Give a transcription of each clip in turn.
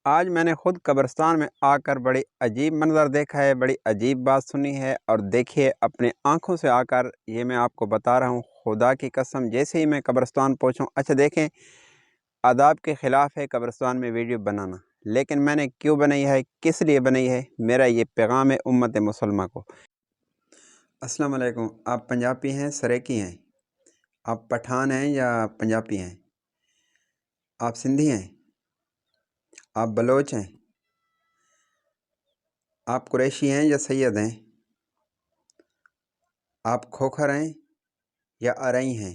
آج میں نے خود قبرستان میں آ کر بڑی عجیب منظر دیکھا ہے، بڑی عجیب بات سنی ہے، اور دیکھیے اپنے آنکھوں سے آ کر یہ میں آپ کو بتا رہا ہوں، خدا کی قسم جیسے ہی میں قبرستان پہنچوں۔ اچھا دیکھیں، آداب کے خلاف ہے قبرستان میں ویڈیو بنانا، لیکن میں نے کیوں بنائی ہے، کس لیے بنائی ہے، میرا یہ پیغام ہے امت مسلمہ کو۔ السلام علیکم۔ آپ پنجابی ہیں، سریکی ہیں، آپ پٹھان ہیں یا پنجابی ہیں، آپ سندھی ہیں، آپ بلوچ ہیں، آپ قریشی ہیں یا سید ہیں، آپ کھوکھر ہیں یا ارئی ہیں،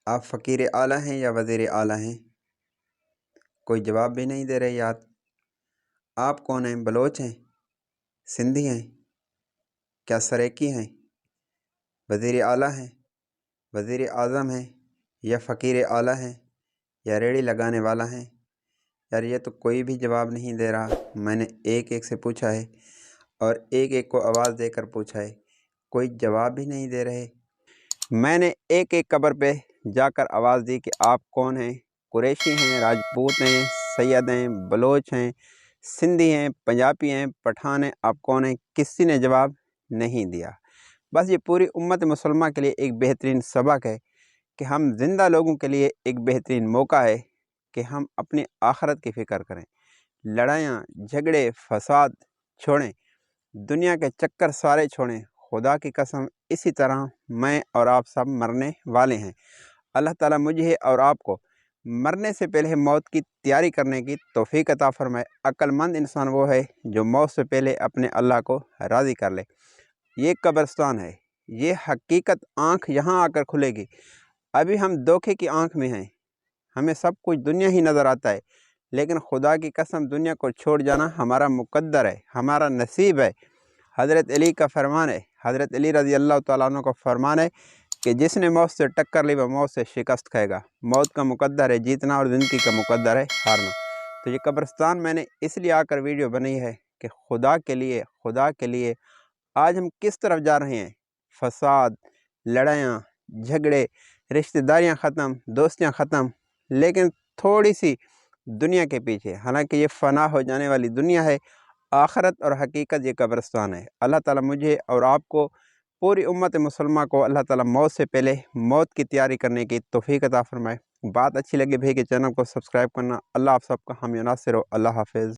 آپ فقیر اعلیٰ ہیں یا وزیر اعلیٰ ہیں؟ کوئی جواب بھی نہیں دے رہے یار۔ آپ کون ہیں؟ بلوچ ہیں، سندھی ہیں، کیا سریکی ہیں، وزیر اعلیٰ ہیں، وزیر اعظم ہیں، یا فقیر اعلیٰ ہیں، یا ریڑھی لگانے والا ہیں؟ یار یہ تو کوئی بھی جواب نہیں دے رہا۔ میں نے ایک ایک سے پوچھا ہے اور ایک ایک کو آواز دے کر پوچھا ہے، کوئی جواب بھی نہیں دے رہے۔ میں نے ایک ایک قبر پہ جا کر آواز دی کہ آپ کون ہیں، قریشی ہیں، راجپوت ہیں، سید ہیں، بلوچ ہیں، سندھی ہیں، پنجابی ہیں، پٹھان ہیں، آپ کون ہیں؟ کسی نے جواب نہیں دیا۔ بس یہ پوری امت مسلمہ کے لیے ایک بہترین سبق ہے کہ ہم زندہ لوگوں کے لیے ایک بہترین موقع ہے کہ ہم اپنی آخرت کی فکر کریں، لڑائیاں جھگڑے فساد چھوڑیں، دنیا کے چکر سارے چھوڑیں۔ خدا کی قسم اسی طرح میں اور آپ سب مرنے والے ہیں۔ اللہ تعالیٰ مجھے اور آپ کو مرنے سے پہلے موت کی تیاری کرنے کی توفیق عطا فرمائے۔ عقل مند انسان وہ ہے جو موت سے پہلے اپنے اللہ کو راضی کر لے۔ یہ قبرستان ہے، یہ حقیقت آنکھ یہاں آ کر کھلے گی۔ ابھی ہم دھوکے کی آنکھ میں ہیں، ہمیں سب کچھ دنیا ہی نظر آتا ہے، لیکن خدا کی قسم دنیا کو چھوڑ جانا ہمارا مقدر ہے، ہمارا نصیب ہے۔ حضرت علی کا فرمان ہے، حضرت علی رضی اللہ تعالیٰ عنہ کا فرمان ہے کہ جس نے موت سے ٹکر لی وہ موت سے شکست کھائے گا۔ موت کا مقدر ہے جیتنا اور زندگی کا مقدر ہے ہارنا۔ تو یہ قبرستان میں نے اس لیے آ کر ویڈیو بنائی ہے کہ خدا کے لیے آج ہم کس طرف جا رہے ہیں۔ فساد، لڑائیاں جھگڑے، رشتہ داریاں ختم، دوستیاں ختم، لیکن تھوڑی سی دنیا کے پیچھے، حالانکہ یہ فنا ہو جانے والی دنیا ہے، آخرت اور حقیقت یہ قبرستان ہے۔ اللہ تعالیٰ مجھے اور آپ کو، پوری امت مسلمہ کو، اللہ تعالیٰ موت سے پہلے موت کی تیاری کرنے کی توفیق عطا فرمائے۔ بات اچھی لگے بھائی کہ چینل کو سبسکرائب کرنا۔ اللہ آپ سب کا حامی و ناصر ہو۔ اللہ حافظ۔